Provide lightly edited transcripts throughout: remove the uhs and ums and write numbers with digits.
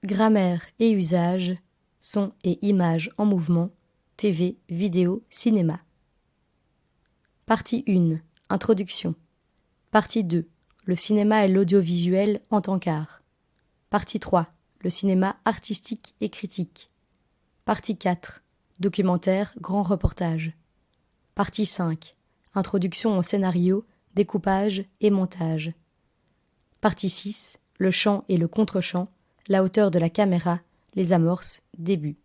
Grammaire et usage, son et images en mouvement, TV, vidéo, cinéma. Partie 1. Introduction. Partie 2. Le cinéma et l'audiovisuel en tant qu'art. Partie 3. Le cinéma artistique et critique. Partie 4. Documentaire, grand reportage. Partie 5. Introduction au scénario, découpage et montage. Partie 6. Le chant et le contre-chant, la hauteur de la caméra, les amorces, début.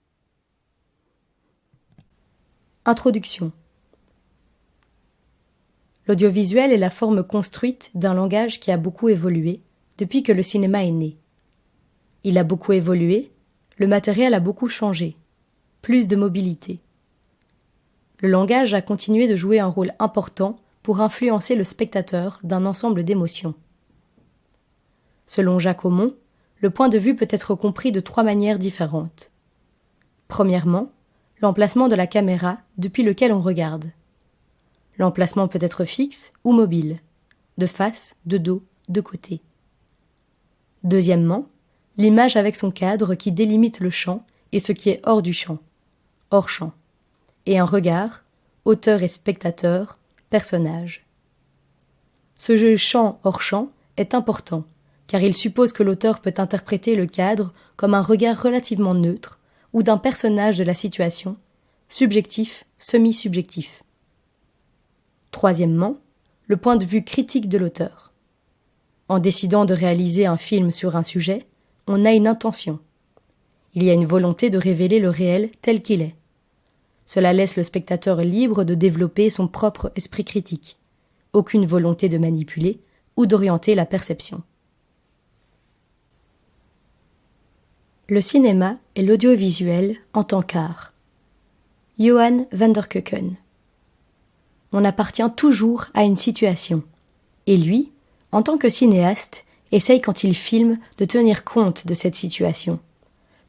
Introduction. L'audiovisuel est la forme construite d'un langage qui a beaucoup évolué depuis que le cinéma est né. Il a beaucoup évolué, le matériel a beaucoup changé, plus de mobilité. Le langage a continué de jouer un rôle important pour influencer le spectateur d'un ensemble d'émotions. Selon Jacques Aumont, le point de vue peut être compris de 3 manières différentes. Premièrement, l'emplacement de la caméra depuis lequel on regarde. L'emplacement peut être fixe ou mobile, de face, de dos, de côté. Deuxièmement, l'image avec son cadre qui délimite le champ et ce qui est hors du champ, hors champ. Et un regard, auteur et spectateur, personnage. Ce jeu champ hors champ est important, car il suppose que l'auteur peut interpréter le cadre comme un regard relativement neutre ou d'un personnage de la situation, subjectif, semi-subjectif. Troisièmement, le point de vue critique de l'auteur. En décidant de réaliser un film sur un sujet, on a une intention. Il y a une volonté de révéler le réel tel qu'il est. Cela laisse le spectateur libre de développer son propre esprit critique. Aucune volonté de manipuler ou d'orienter la perception. Le cinéma et l'audiovisuel en tant qu'art. Johan van der Keuken. On appartient toujours à une situation. Et lui, en tant que cinéaste, essaye quand il filme de tenir compte de cette situation,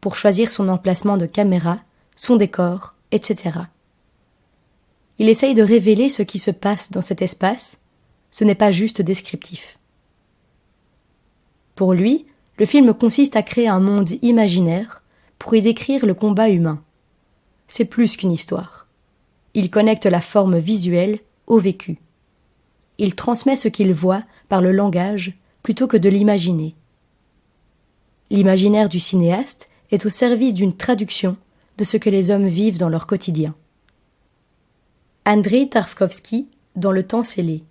pour choisir son emplacement de caméra, son décor, etc. Il essaye de révéler ce qui se passe dans cet espace, ce n'est pas juste descriptif. Pour lui, le film consiste à créer un monde imaginaire pour y décrire le combat humain. C'est plus qu'une histoire. Il connecte la forme visuelle au vécu. Il transmet ce qu'il voit par le langage plutôt que de l'imaginer. L'imaginaire du cinéaste est au service d'une traduction de ce que les hommes vivent dans leur quotidien. Andrei Tarkovsky, dans Le temps scellé.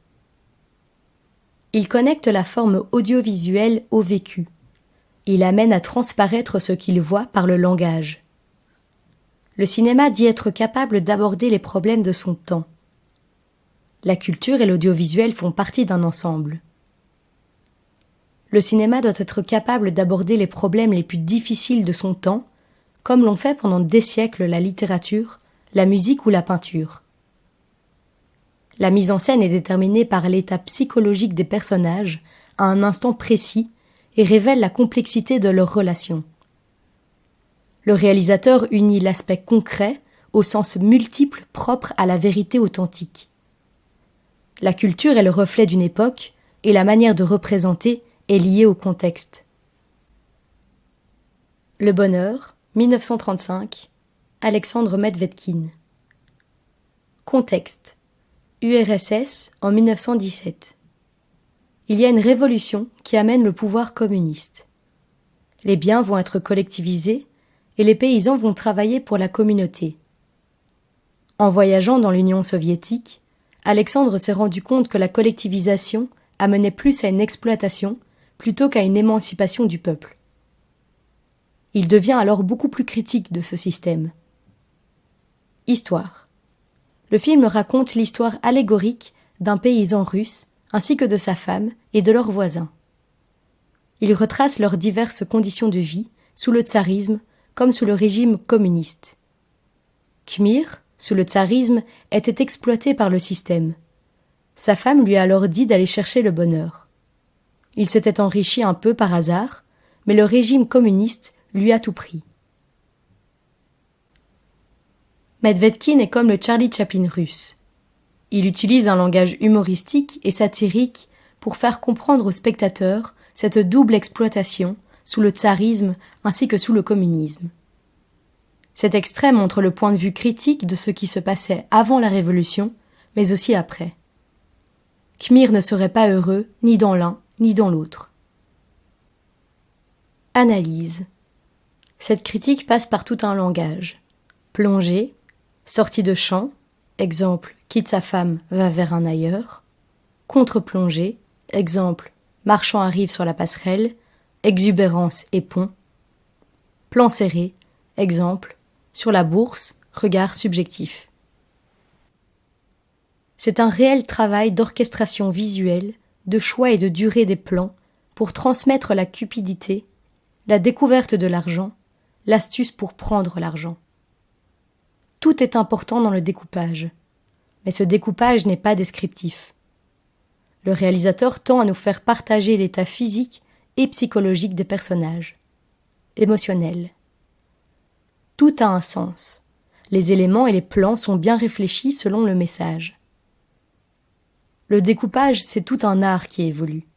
Il connecte la forme audiovisuelle au vécu. Il amène à transparaître ce qu'il voit par le langage. Le cinéma dit être capable d'aborder les problèmes de son temps. La culture et l'audiovisuel font partie d'un ensemble. Le cinéma doit être capable d'aborder les problèmes les plus difficiles de son temps, comme l'ont fait pendant des siècles la littérature, la musique ou la peinture. La mise en scène est déterminée par l'état psychologique des personnages à un instant précis et révèle la complexité de leurs relations. Le réalisateur unit l'aspect concret au sens multiple propre à la vérité authentique. La culture est le reflet d'une époque et la manière de représenter est liée au contexte. Le bonheur, 1935, Alexandre Medvedkine. Contexte. URSS en 1917. Il y a une révolution qui amène le pouvoir communiste. Les biens vont être collectivisés et les paysans vont travailler pour la communauté. En voyageant dans l'Union soviétique, Alexandre s'est rendu compte que la collectivisation amenait plus à une exploitation plutôt qu'à une émancipation du peuple. Il devient alors beaucoup plus critique de ce système. Histoire. Le film raconte l'histoire allégorique d'un paysan russe ainsi que de sa femme et de leurs voisins. Il retrace leurs diverses conditions de vie sous le tsarisme comme sous le régime communiste. Khmir, sous le tsarisme, était exploité par le système. Sa femme lui a alors dit d'aller chercher le bonheur. Il s'était enrichi un peu par hasard, mais le régime communiste lui a tout pris. Medvedkine est comme le Charlie Chaplin russe. Il utilise un langage humoristique et satirique pour faire comprendre aux spectateurs cette double exploitation sous le tsarisme ainsi que sous le communisme. Cet extrait montre le point de vue critique de ce qui se passait avant la Révolution, mais aussi après. Khmir ne serait pas heureux ni dans l'un ni dans l'autre. Analyse. Cette critique passe par tout un langage. Plongée, sortie de champ, exemple quitte sa femme, va vers un ailleurs. Contre-plongée, exemple marchand arrive sur la passerelle, exubérance et pont. Plan serré, exemple sur la bourse, regard subjectif. C'est un réel travail d'orchestration visuelle, de choix et de durée des plans pour transmettre la cupidité, la découverte de l'argent, l'astuce pour prendre l'argent. Tout est important dans le découpage, mais ce découpage n'est pas descriptif. Le réalisateur tend à nous faire partager l'état physique et psychologique des personnages, émotionnel. Tout a un sens. Les éléments et les plans sont bien réfléchis selon le message. Le découpage, c'est tout un art qui évolue.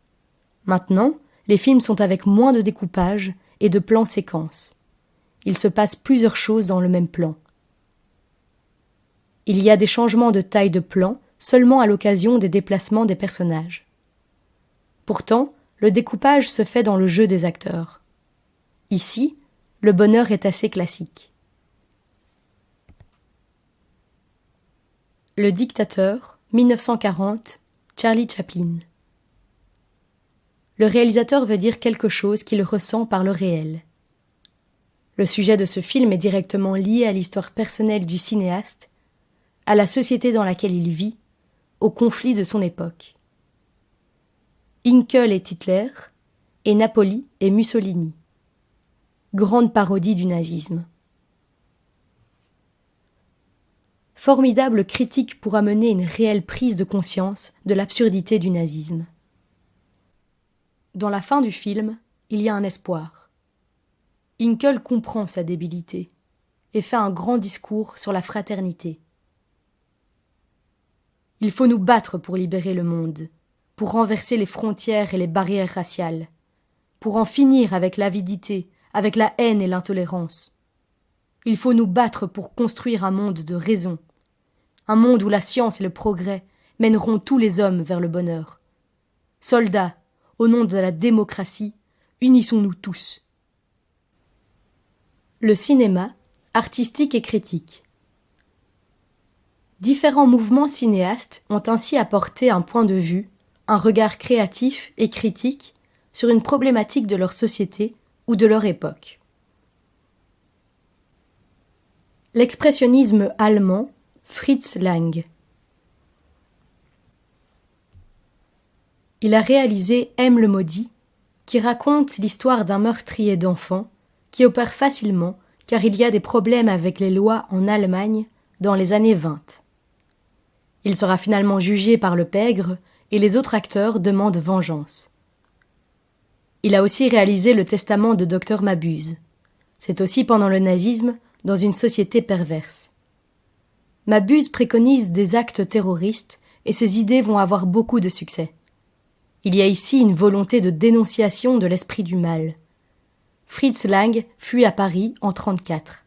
Maintenant, les films sont avec moins de découpage et de plans séquences. Il se passe plusieurs choses dans le même plan. Il y a des changements de taille de plan seulement à l'occasion des déplacements des personnages. Pourtant, le découpage se fait dans le jeu des acteurs. Ici, le bonheur est assez classique. Le dictateur, 1940, Charlie Chaplin. Le réalisateur veut dire quelque chose qu'il ressent par le réel. Le sujet de ce film est directement lié à l'histoire personnelle du cinéaste, à la société dans laquelle il vit, aux conflits de son époque. Hinkel est Hitler, et Napoli est Mussolini. Grande parodie du nazisme. Formidable critique pour amener une réelle prise de conscience de l'absurdité du nazisme. Dans la fin du film, il y a un espoir. Hinkel comprend sa débilité et fait un grand discours sur la fraternité. Il faut nous battre pour libérer le monde, pour renverser les frontières et les barrières raciales, pour en finir avec l'avidité, avec la haine et l'intolérance. Il faut nous battre pour construire un monde de raison, un monde où la science et le progrès mèneront tous les hommes vers le bonheur. Soldats, au nom de la démocratie, unissons-nous tous. Le cinéma, artistique et critique. Différents mouvements cinéastes ont ainsi apporté un point de vue, un regard créatif et critique sur une problématique de leur société ou de leur époque. L'expressionnisme allemand, Fritz Lang. Il a réalisé M le maudit, qui raconte l'histoire d'un meurtrier d'enfants qui opère facilement car il y a des problèmes avec les lois en Allemagne dans les années 20. Il sera finalement jugé par le pègre et les autres acteurs demandent vengeance. Il a aussi réalisé le testament de Dr Mabuse. C'est aussi pendant le nazisme, dans une société perverse. Mabuse préconise des actes terroristes et ses idées vont avoir beaucoup de succès. Il y a ici une volonté de dénonciation de l'esprit du mal. Fritz Lang fuit à Paris en 1934.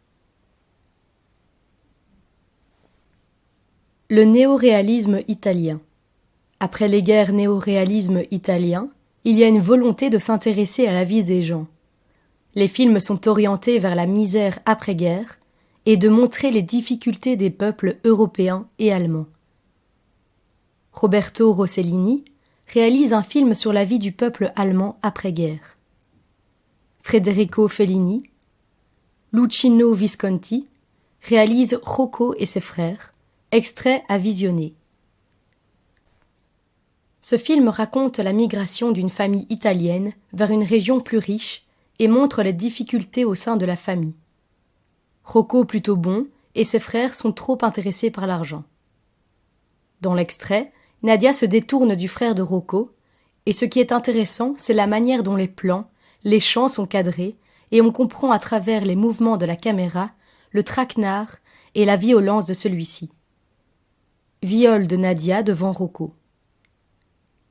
Le néoréalisme italien. Après les guerres néoréalisme italien, il y a une volonté de s'intéresser à la vie des gens. Les films sont orientés vers la misère après-guerre et de montrer les difficultés des peuples européens et allemands. Roberto Rossellini réalise un film sur la vie du peuple allemand après-guerre. Federico Fellini, Luchino Visconti réalise Rocco et ses frères, extrait à visionner. Ce film raconte la migration d'une famille italienne vers une région plus riche et montre les difficultés au sein de la famille. Rocco plutôt bon et ses frères sont trop intéressés par l'argent. Dans l'extrait, Nadia se détourne du frère de Rocco et ce qui est intéressant, c'est la manière dont les plans, les champs sont cadrés et on comprend à travers les mouvements de la caméra le traquenard et la violence de celui-ci. Viol de Nadia devant Rocco.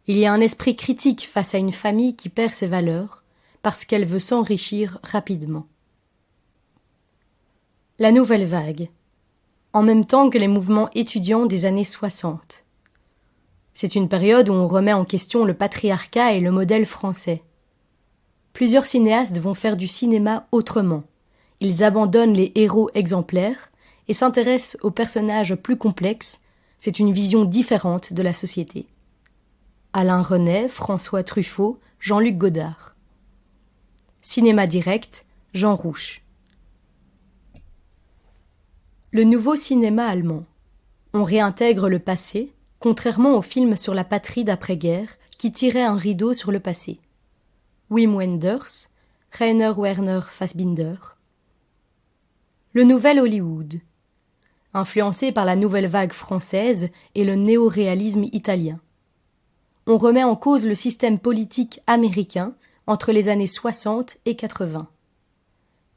Il y a un esprit critique face à une famille qui perd ses valeurs, parce qu'elle veut s'enrichir rapidement. La nouvelle vague, en même temps que les mouvements étudiants des années 60. C'est une période où on remet en question le patriarcat et le modèle français. Plusieurs cinéastes vont faire du cinéma autrement. Ils abandonnent les héros exemplaires et s'intéressent aux personnages plus complexes. C'est une vision différente de la société. Alain Resnais, François Truffaut, Jean-Luc Godard. Cinéma direct, Jean Rouch. Le nouveau cinéma allemand. On réintègre le passé, contrairement aux films sur la patrie d'après-guerre qui tiraient un rideau sur le passé. Wim Wenders, Rainer Werner Fassbinder. Le nouvel Hollywood. Influencé par la nouvelle vague française et le néo-réalisme italien. On remet en cause le système politique américain entre les années 60 et 80.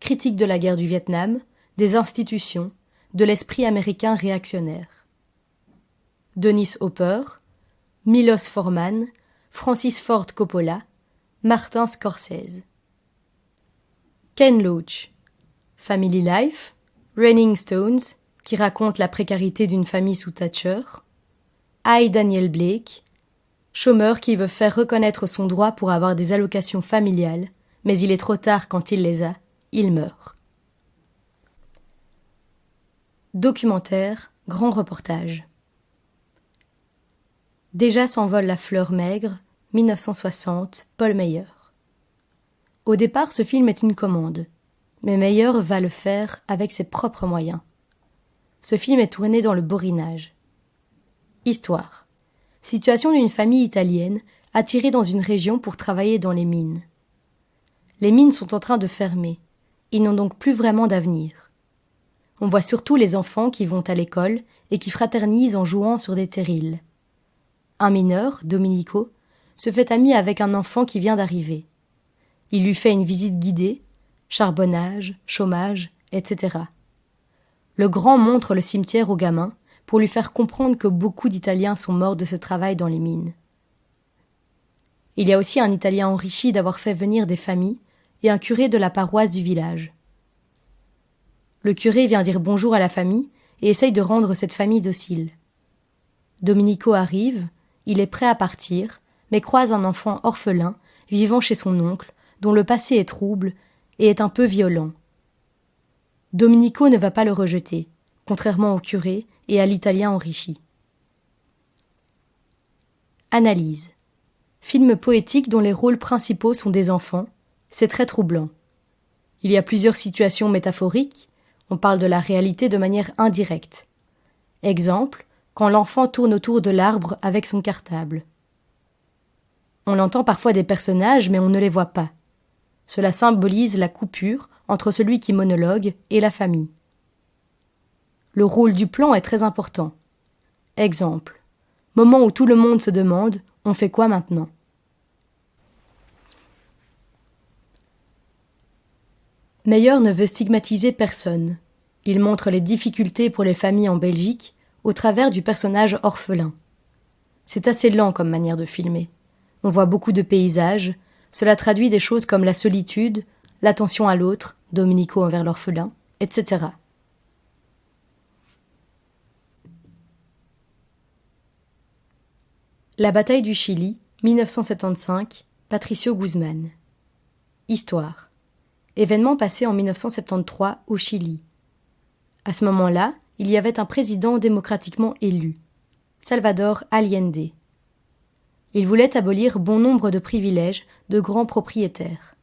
Critique de la guerre du Vietnam, des institutions, de l'esprit américain réactionnaire. Dennis Hopper, Milos Forman, Francis Ford Coppola, Martin Scorsese. Ken Loach, Family Life, Raining Stones, qui raconte la précarité d'une famille sous Thatcher. I. Daniel Blake, chômeur qui veut faire reconnaître son droit pour avoir des allocations familiales, mais il est trop tard quand il les a, il meurt. Documentaire, grand reportage. Déjà s'envole la fleur maigre, 1960, Paul Meyer. Au départ, ce film est une commande, mais Meyer va le faire avec ses propres moyens. Ce film est tourné dans le Borinage. Histoire. Situation d'une famille italienne attirée dans une région pour travailler dans les mines. Les mines sont en train de fermer. Ils n'ont donc plus vraiment d'avenir. On voit surtout les enfants qui vont à l'école et qui fraternisent en jouant sur des terrils. Un mineur, Domenico, se fait ami avec un enfant qui vient d'arriver. Il lui fait une visite guidée, charbonnage, chômage, etc. Le grand montre le cimetière au gamin pour lui faire comprendre que beaucoup d'Italiens sont morts de ce travail dans les mines. Il y a aussi un Italien enrichi d'avoir fait venir des familles et un curé de la paroisse du village. Le curé vient dire bonjour à la famille et essaye de rendre cette famille docile. Domenico arrive, il est prêt à partir, mais croise un enfant orphelin vivant chez son oncle, dont le passé est trouble et est un peu violent. Domenico ne va pas le rejeter, contrairement au curé et à l'Italien enrichi. Analyse. Film poétique dont les rôles principaux sont des enfants, c'est très troublant. Il y a plusieurs situations métaphoriques, on parle de la réalité de manière indirecte. Exemple, quand l'enfant tourne autour de l'arbre avec son cartable. On entend parfois des personnages, mais on ne les voit pas. Cela symbolise la coupure entre celui qui monologue et la famille. Le rôle du plan est très important. Exemple, moment où tout le monde se demande « on fait quoi maintenant ?» Meyer ne veut stigmatiser personne. Il montre les difficultés pour les familles en Belgique au travers du personnage orphelin. C'est assez lent comme manière de filmer. On voit beaucoup de paysages, cela traduit des choses comme la solitude, l'attention à l'autre, Domenico envers l'orphelin, etc. La bataille du Chili, 1975, Patricio Guzmán. Histoire. Événement passé en 1973 au Chili. À ce moment-là, il y avait un président démocratiquement élu, Salvador Allende. Il voulait abolir bon nombre de privilèges de grands propriétaires.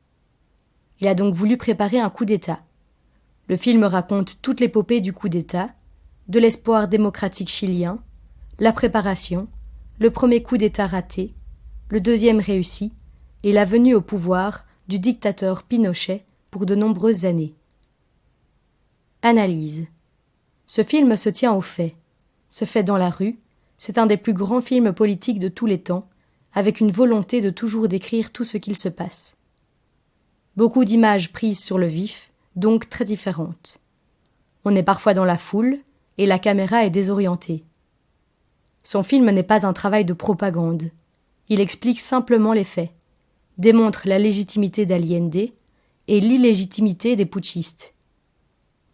Il a donc voulu préparer un coup d'État. Le film raconte toute l'épopée du coup d'État, de l'espoir démocratique chilien, la préparation, le premier coup d'État raté, le deuxième réussi et la venue au pouvoir du dictateur Pinochet pour de nombreuses années. Analyse. Ce film se tient aux faits, se fait dans la rue, c'est un des plus grands films politiques de tous les temps, avec une volonté de toujours décrire tout ce qu'il se passe. Beaucoup d'images prises sur le vif, donc très différentes. On est parfois dans la foule, et la caméra est désorientée. Son film n'est pas un travail de propagande. Il explique simplement les faits. démontre la légitimité d'Allende et l'illégitimité des putschistes.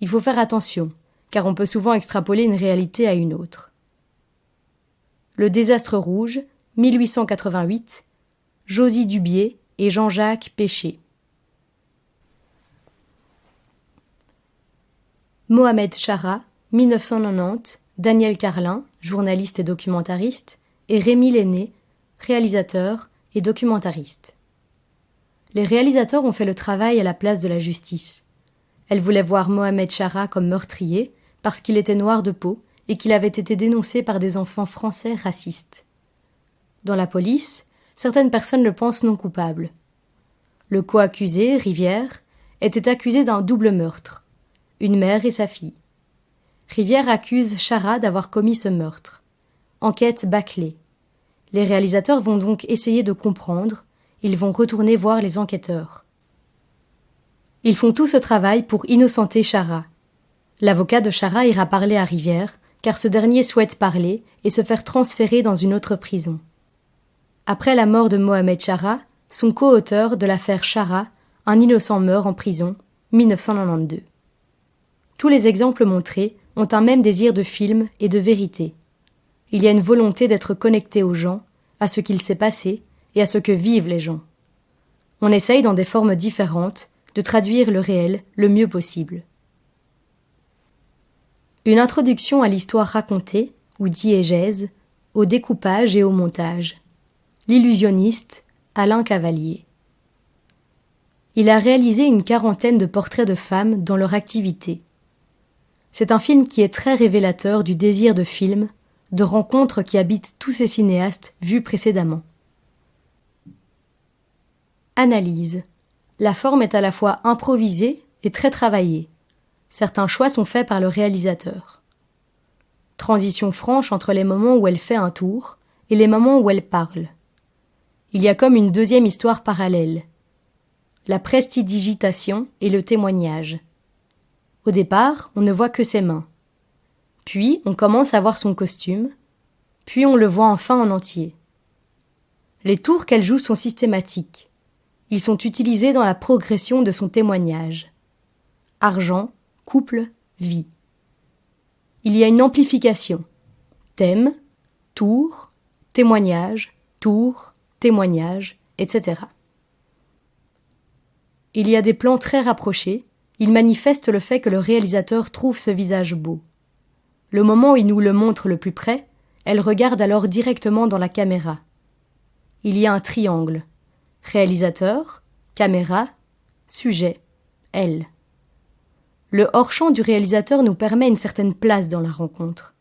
Il faut faire attention, car on peut souvent extrapoler une réalité à une autre. Le désastre rouge, 1888, Josy Dubié et Jean-Jacques Péché. Mohamed Chara, 1990, Daniel Carlin, journaliste et documentariste, et Rémi Lenné, réalisateur et documentariste. Les réalisateurs ont fait le travail à la place de la justice. Elle voulait voir Mohamed Chara comme meurtrier parce qu'il était noir de peau et qu'il avait été dénoncé par des enfants français racistes. Dans la police, certaines personnes le pensent non coupable. Le co-accusé, Rivière, était accusé d'un double meurtre, une mère et sa fille. Rivière accuse Chara d'avoir commis ce meurtre. Enquête bâclée. Les réalisateurs vont donc essayer de comprendre, ils vont retourner voir les enquêteurs. Ils font tout ce travail pour innocenter Chara. L'avocat de Chara ira parler à Rivière, car ce dernier souhaite parler et se faire transférer dans une autre prison. Après la mort de Mohamed Chara, son co-auteur de l'affaire Chara, un innocent meurt en prison, 1992. Tous les exemples montrés ont un même désir de film et de vérité. Il y a une volonté d'être connecté aux gens, à ce qu'il s'est passé et à ce que vivent les gens. On essaye dans des formes différentes de traduire le réel le mieux possible. Une introduction à l'histoire racontée, ou diégèse, au découpage et au montage. L'illusionniste Alain Cavalier. Il a réalisé une quarantaine de portraits de femmes dans leur activité. C'est un film qui est très révélateur du désir de film, de rencontres qui habitent tous ces cinéastes vus précédemment. Analyse. La forme est à la fois improvisée et très travaillée. Certains choix sont faits par le réalisateur. Transition franche entre les moments où elle fait un tour et les moments où elle parle. Il y a comme une deuxième histoire parallèle. La prestidigitation et le témoignage. Au départ, on ne voit que ses mains. Puis, on commence à voir son costume. Puis, on le voit enfin en entier. Les tours qu'elle joue sont systématiques. Ils sont utilisés dans la progression de son témoignage. Argent, couple, vie. Il y a une amplification. Thème, tour, témoignage, etc. Il y a des plans très rapprochés. Ils manifestent le fait que le réalisateur trouve ce visage beau. Le moment où il nous le montre le plus près, elle regarde alors directement dans la caméra. Il y a un triangle. Réalisateur, caméra, sujet, elle. Le hors-champ du réalisateur nous permet une certaine place dans la rencontre.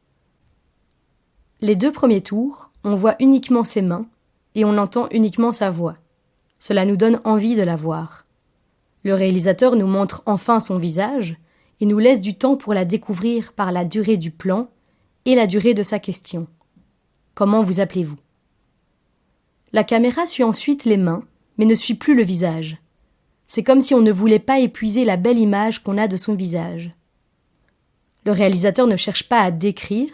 Les deux premiers tours, on voit uniquement ses mains et on entend uniquement sa voix. Cela nous donne envie de la voir. Le réalisateur nous montre enfin son visage et nous laisse du temps pour la découvrir par la durée du plan et la durée de sa question. Comment vous appelez-vous ? La caméra suit ensuite les mains, mais ne suit plus le visage. C'est comme si on ne voulait pas épuiser la belle image qu'on a de son visage. Le réalisateur ne cherche pas à décrire,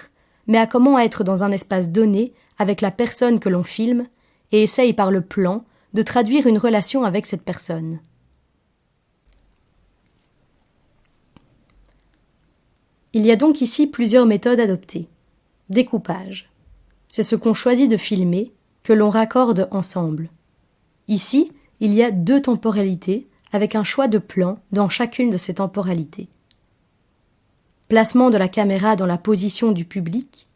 mais à comment être dans un espace donné avec la personne que l'on filme et essaye par le plan de traduire une relation avec cette personne. Il y a donc ici plusieurs méthodes adoptées. Découpage. C'est ce qu'on choisit de filmer, que l'on raccorde ensemble. Ici, il y a deux temporalités avec un choix de plan dans chacune de ces temporalités. Placement de la caméra dans la position du public,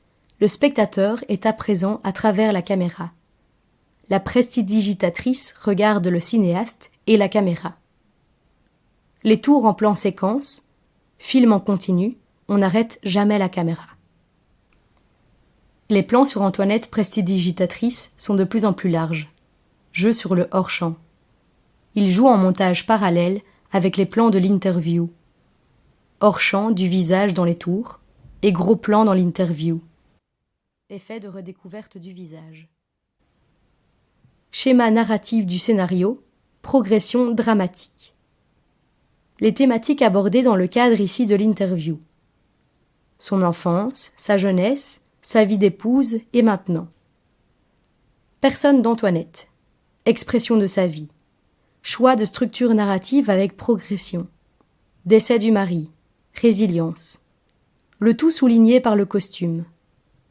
le spectateur est à présent à travers la caméra. La prestidigitatrice regarde le cinéaste et la caméra. Les tours en plan séquence, film en continu, on n'arrête jamais la caméra. Les plans sur Antoinette prestidigitatrice sont de plus en plus larges. Jeu sur le hors-champ. Il joue en montage parallèle avec les plans de l'interview. Hors-champ du visage dans les tours et gros plan dans l'interview. Effet de redécouverte du visage. Schéma narratif du scénario, progression dramatique. Les thématiques abordées dans le cadre ici de l'interview. Son enfance, sa jeunesse, sa vie d'épouse et maintenant. Personne d'Antoinette. expression de sa vie. Choix de structure narrative avec progression. Décès du mari. Résilience. Le tout souligné par le costume.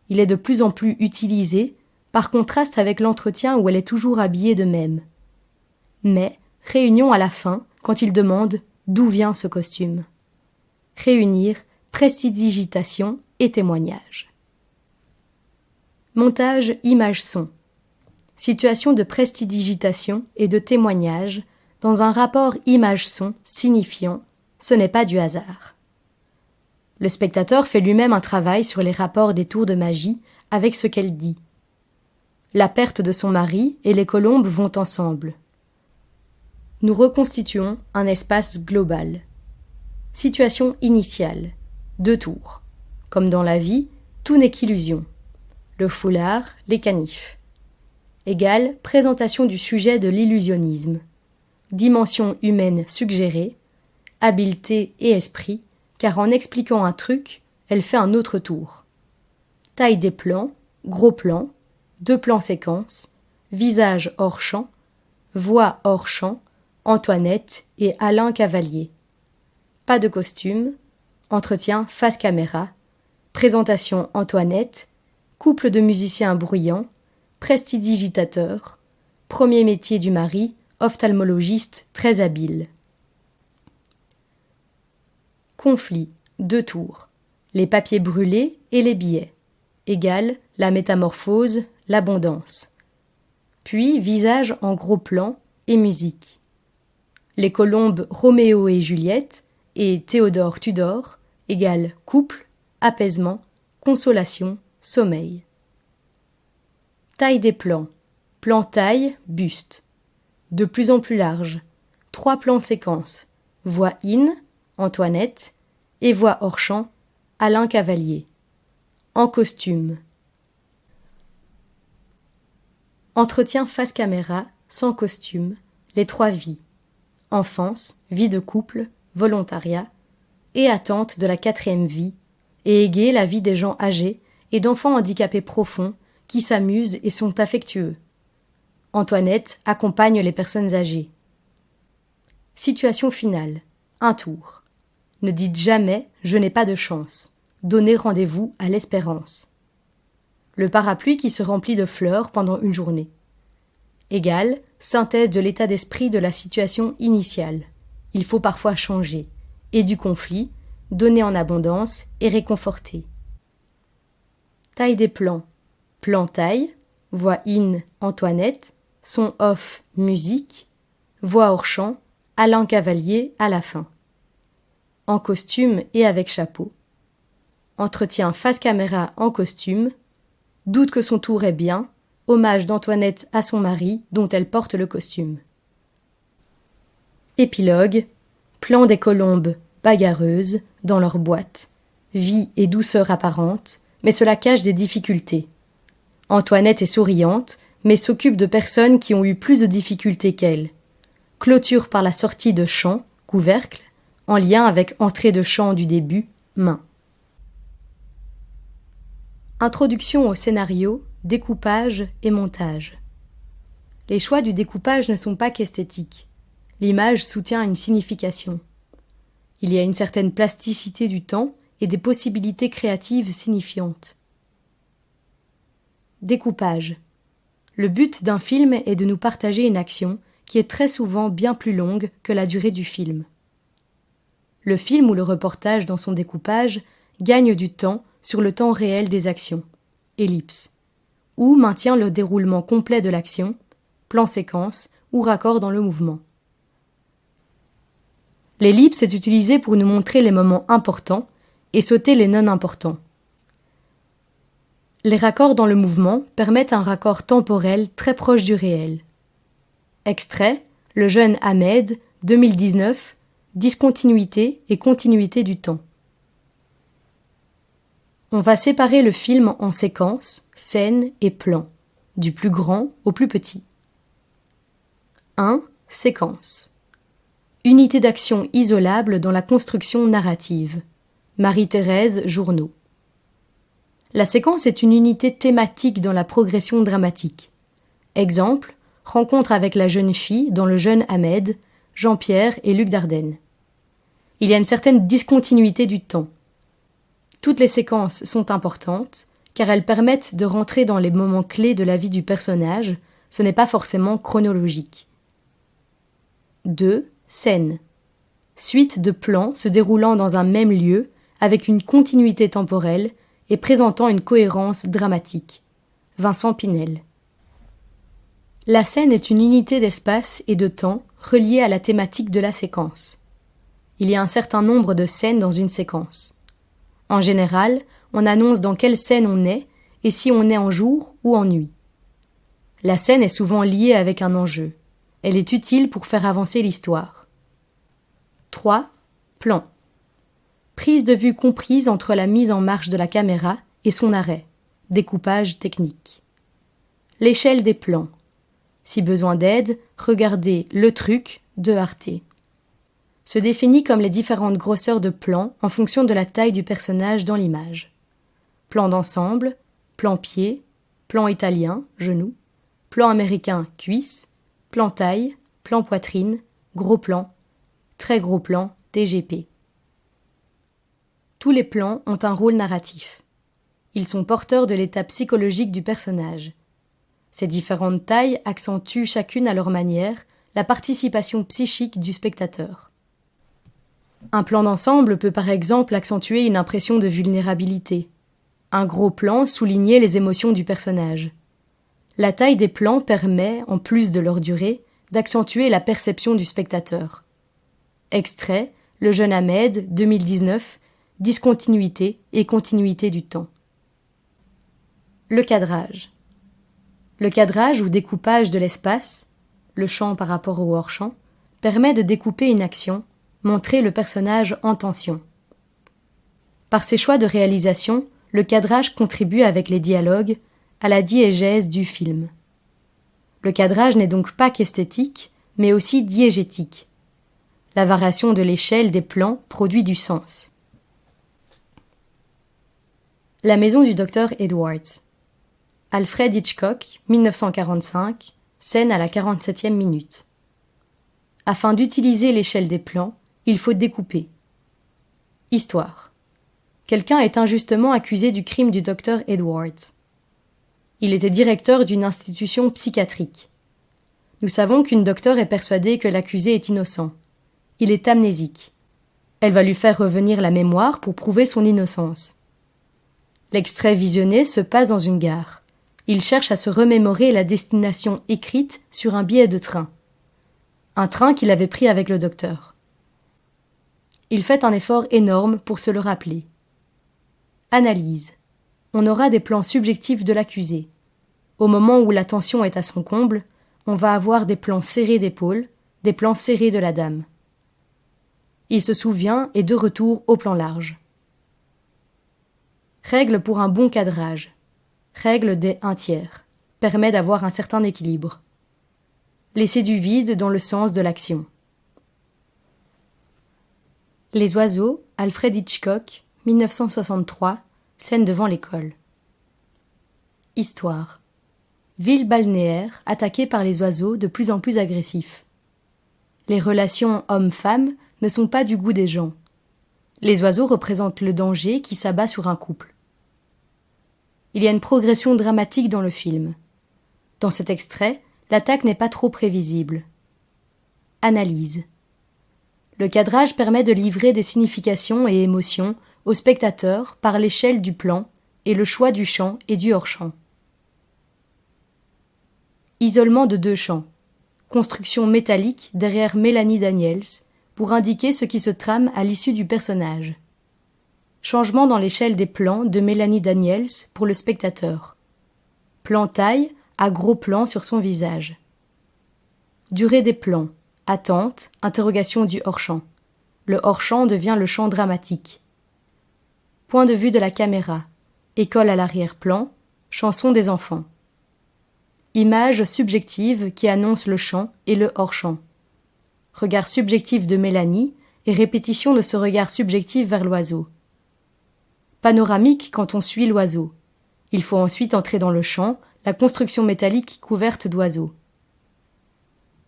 Il est de plus en plus utilisé, par contraste avec l'entretien où elle est toujours habillée de même. Mais, réunion à la fin, quand il demande d'où vient ce costume. Réunir prestidigitation et témoignage. Montage image-son. Situation de prestidigitation et de témoignage dans un rapport image-son signifiant « ce n'est pas du hasard ». Le spectateur fait lui-même un travail sur les rapports des tours de magie avec ce qu'elle dit. La perte de son mari et les colombes vont ensemble. Nous reconstituons un espace global. Situation initiale. 2 tours. Comme dans la vie, tout n'est qu'illusion. Le foulard, les canifs. Égale présentation du sujet de l'illusionnisme. Dimension humaine suggérée, habileté et esprit, car en expliquant un truc, elle fait un autre tour. Taille des plans, gros plans, 2 plans séquences, visage hors champ, voix hors champ, Antoinette et Alain Cavalier. Pas de costume, entretien face caméra, présentation Antoinette, couple de musiciens bruyants, prestidigitateur, premier métier du mari, ophtalmologiste très habile. Conflit, 2 tours. Les papiers brûlés et les billets. Égale la métamorphose, l'abondance. Puis visage en gros plan et musique. Les colombes Roméo et Juliette et Théodore Tudor égale couple, apaisement, consolation, sommeil. Taille des plans. Plan taille, buste. De plus en plus large. 3 plans séquences. Voix in, Antoinette, et voix hors champ, Alain Cavalier. En costume. Entretien face caméra, sans costume, les 3 vies. Enfance, vie de couple, volontariat, et attente de la 4e vie, et égayer la vie des gens âgés et d'enfants handicapés profonds qui s'amusent et sont affectueux. Antoinette accompagne les personnes âgées. Situation finale. 1 tour. Ne dites jamais « je n'ai pas de chance ». Donnez rendez-vous à l'espérance. Le parapluie qui se remplit de fleurs pendant une journée. Égale synthèse de l'état d'esprit de la situation initiale. Il faut parfois changer. Et du conflit, donner en abondance et réconforter. Taille des plans. Plan taille, voix in Antoinette, son off musique, voix hors champ, Alain Cavalier à la fin. En costume et avec chapeau. Entretien face caméra en costume, doute que son tour est bien, hommage d'Antoinette à son mari dont elle porte le costume. Épilogue, plan des colombes bagarreuses dans leur boîte, vie et douceur apparente, mais cela cache des difficultés. Antoinette est souriante, mais s'occupe de personnes qui ont eu plus de difficultés qu'elle. Clôture par la sortie de chant, couvercle, en lien avec entrée de chant du début, main. Introduction au scénario, découpage et montage. Les choix du découpage ne sont pas qu'esthétiques. L'image soutient une signification. Il y a une certaine plasticité du temps et des possibilités créatives signifiantes. Découpage. Le but d'un film est de nous partager une action qui est très souvent bien plus longue que la durée du film. Le film ou le reportage dans son découpage gagne du temps sur le temps réel des actions, ellipse, ou maintient le déroulement complet de l'action, plan séquence ou raccord dans le mouvement. L'ellipse est utilisée pour nous montrer les moments importants et sauter les non importants. Les raccords dans le mouvement permettent un raccord temporel très proche du réel. Extrait, le jeune Ahmed, 2019, discontinuité et continuité du temps. On va séparer le film en séquences, scènes et plans, du plus grand au plus petit. 1. Séquence. Unité d'action isolable dans la construction narrative. Marie-Thérèse Journeau. La séquence est une unité thématique dans la progression dramatique. Exemple, rencontre avec la jeune fille dans Le jeune Ahmed, Jean-Pierre et Luc Dardenne. Il y a une certaine discontinuité du temps. Toutes les séquences sont importantes, car elles permettent de rentrer dans les moments clés de la vie du personnage, ce n'est pas forcément chronologique. 2. Scène. Suite de plans se déroulant dans un même lieu, avec une continuité temporelle et présentant une cohérence dramatique. Vincent Pinel. La scène est une unité d'espace et de temps reliée à la thématique de la séquence. Il y a un certain nombre de scènes dans une séquence. En général, on annonce dans quelle scène on est et si on est en jour ou en nuit. La scène est souvent liée avec un enjeu. Elle est utile pour faire avancer l'histoire. 3. Plan. Prise de vue comprise entre la mise en marche de la caméra et son arrêt. Découpage technique. L'échelle des plans. Si besoin d'aide, regardez Le Truc de Arte. Se définit comme les différentes grosseurs de plans en fonction de la taille du personnage dans l'image. Plan d'ensemble, plan pied, plan italien, genou, plan américain, cuisse, plan taille, plan poitrine, gros plan, très gros plan, TGP. Tous les plans ont un rôle narratif. Ils sont porteurs de l'état psychologique du personnage. Ces différentes tailles accentuent chacune à leur manière la participation psychique du spectateur. Un plan d'ensemble peut par exemple accentuer une impression de vulnérabilité. Un gros plan souligner les émotions du personnage. La taille des plans permet, en plus de leur durée, d'accentuer la perception du spectateur. Extrait, Le jeune Ahmed, 2019, discontinuité et continuité du temps. Le cadrage. Le cadrage ou découpage de l'espace, le champ par rapport au hors-champ, permet de découper une action, montrer le personnage en tension. Par ses choix de réalisation, le cadrage contribue avec les dialogues à la diégèse du film. Le cadrage n'est donc pas qu'esthétique, mais aussi diégétique. La variation de l'échelle des plans produit du sens. La maison du docteur Edwards. Alfred Hitchcock, 1945, scène à la 47e minute. Afin d'utiliser l'échelle des plans, il faut découper. Histoire. Quelqu'un est injustement accusé du crime du docteur Edwards. Il était directeur d'une institution psychiatrique. Nous savons qu'une docteure est persuadée que l'accusé est innocent. Il est amnésique. Elle va lui faire revenir la mémoire pour prouver son innocence. L'extrait visionné se passe dans une gare. Il cherche à se remémorer la destination écrite sur un billet de train. Un train qu'il avait pris avec le docteur. Il fait un effort énorme pour se le rappeler. Analyse. On aura des plans subjectifs de l'accusé. Au moment où la tension est à son comble, on va avoir des plans serrés d'épaules, des plans serrés de la dame. Il se souvient et de retour au plan large. Règle pour un bon cadrage. Règle des 1/3. Permet d'avoir un certain équilibre. Laisser du vide dans le sens de l'action. Les oiseaux, Alfred Hitchcock, 1963, scène devant l'école. Histoire. Ville balnéaire attaquée par les oiseaux de plus en plus agressifs. Les relations hommes-femmes ne sont pas du goût des gens. Les oiseaux représentent le danger qui s'abat sur un couple. Il y a une progression dramatique dans le film. Dans cet extrait, l'attaque n'est pas trop prévisible. Analyse. Le cadrage permet de livrer des significations et émotions au spectateur par l'échelle du plan et le choix du champ et du hors-champ. Isolement de 2 champs. Construction métallique derrière Mélanie Daniels pour indiquer ce qui se trame à l'issue du personnage. Changement dans l'échelle des plans de Mélanie Daniels pour le spectateur. Plan taille à gros plan sur son visage. Durée des plans. Attente, interrogation du hors-champ. Le hors-champ devient le champ dramatique. Point de vue de la caméra. École à l'arrière-plan. Chanson des enfants. Image subjective qui annonce le champ et le hors-champ. Regard subjectif de Mélanie et répétition de ce regard subjectif vers l'oiseau. Panoramique quand on suit l'oiseau. Il faut ensuite entrer dans le champ, la construction métallique couverte d'oiseaux.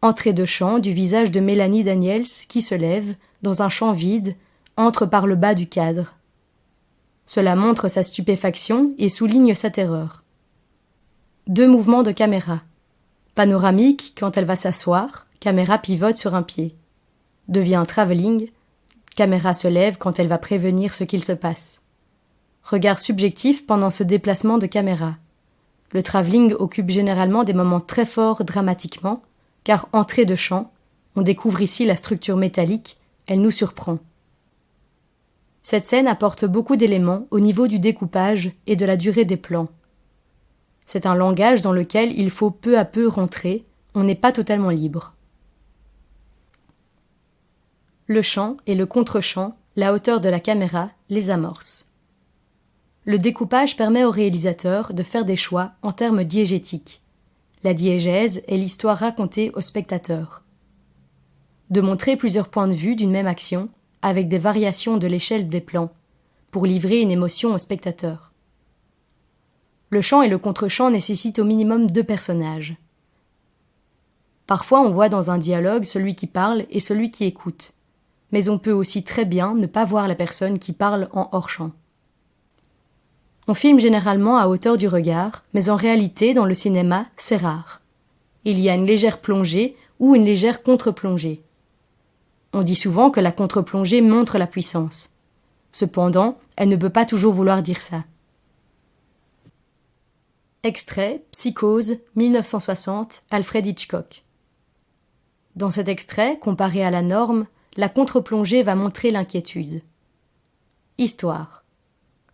Entrée de champ du visage de Mélanie Daniels qui se lève, dans un champ vide, entre par le bas du cadre. Cela montre sa stupéfaction et souligne sa terreur. 2 mouvements de caméra. Panoramique quand elle va s'asseoir, caméra pivote sur un pied. Devient travelling, caméra se lève quand elle va prévenir ce qu'il se passe. Regard subjectif pendant ce déplacement de caméra. Le travelling occupe généralement des moments très forts dramatiquement, car entrée de champ, on découvre ici la structure métallique, elle nous surprend. Cette scène apporte beaucoup d'éléments au niveau du découpage et de la durée des plans. C'est un langage dans lequel il faut peu à peu rentrer, on n'est pas totalement libre. Le champ et le contre-champ, la hauteur de la caméra, les amorces. Le découpage permet au réalisateur de faire des choix en termes diégétiques. La diégèse est l'histoire racontée au spectateur. De montrer plusieurs points de vue d'une même action, avec des variations de l'échelle des plans, pour livrer une émotion au spectateur. Le chant et le contre-chant nécessitent au minimum 2 personnages. Parfois on voit dans un dialogue celui qui parle et celui qui écoute, mais on peut aussi très bien ne pas voir la personne qui parle en hors-champ. On filme généralement à hauteur du regard, mais en réalité, dans le cinéma, c'est rare. Il y a une légère plongée ou une légère contre-plongée. On dit souvent que la contre-plongée montre la puissance. Cependant, elle ne peut pas toujours vouloir dire ça. Extrait Psychose, 1960, Alfred Hitchcock. Dans cet extrait, comparé à la norme, la contre-plongée va montrer l'inquiétude. Histoire.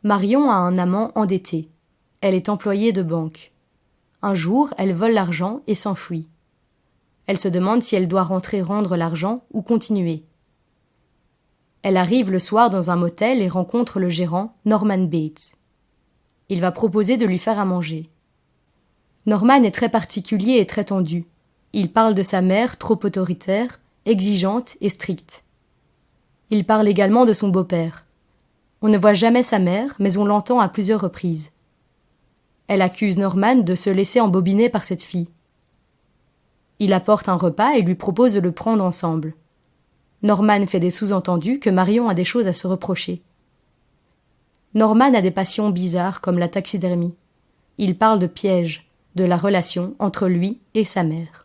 Marion a un amant endetté. Elle est employée de banque. Un jour, elle vole l'argent et s'enfuit. Elle se demande si elle doit rentrer rendre l'argent ou continuer. Elle arrive le soir dans un motel et rencontre le gérant, Norman Bates. Il va proposer de lui faire à manger. Norman est très particulier et très tendu. Il parle de sa mère trop autoritaire, exigeante et stricte. Il parle également de son beau-père. On ne voit jamais sa mère, mais on l'entend à plusieurs reprises. Elle accuse Norman de se laisser embobiner par cette fille. Il apporte un repas et lui propose de le prendre ensemble. Norman fait des sous-entendus que Marion a des choses à se reprocher. Norman a des passions bizarres comme la taxidermie. Il parle de pièges, de la relation entre lui et sa mère.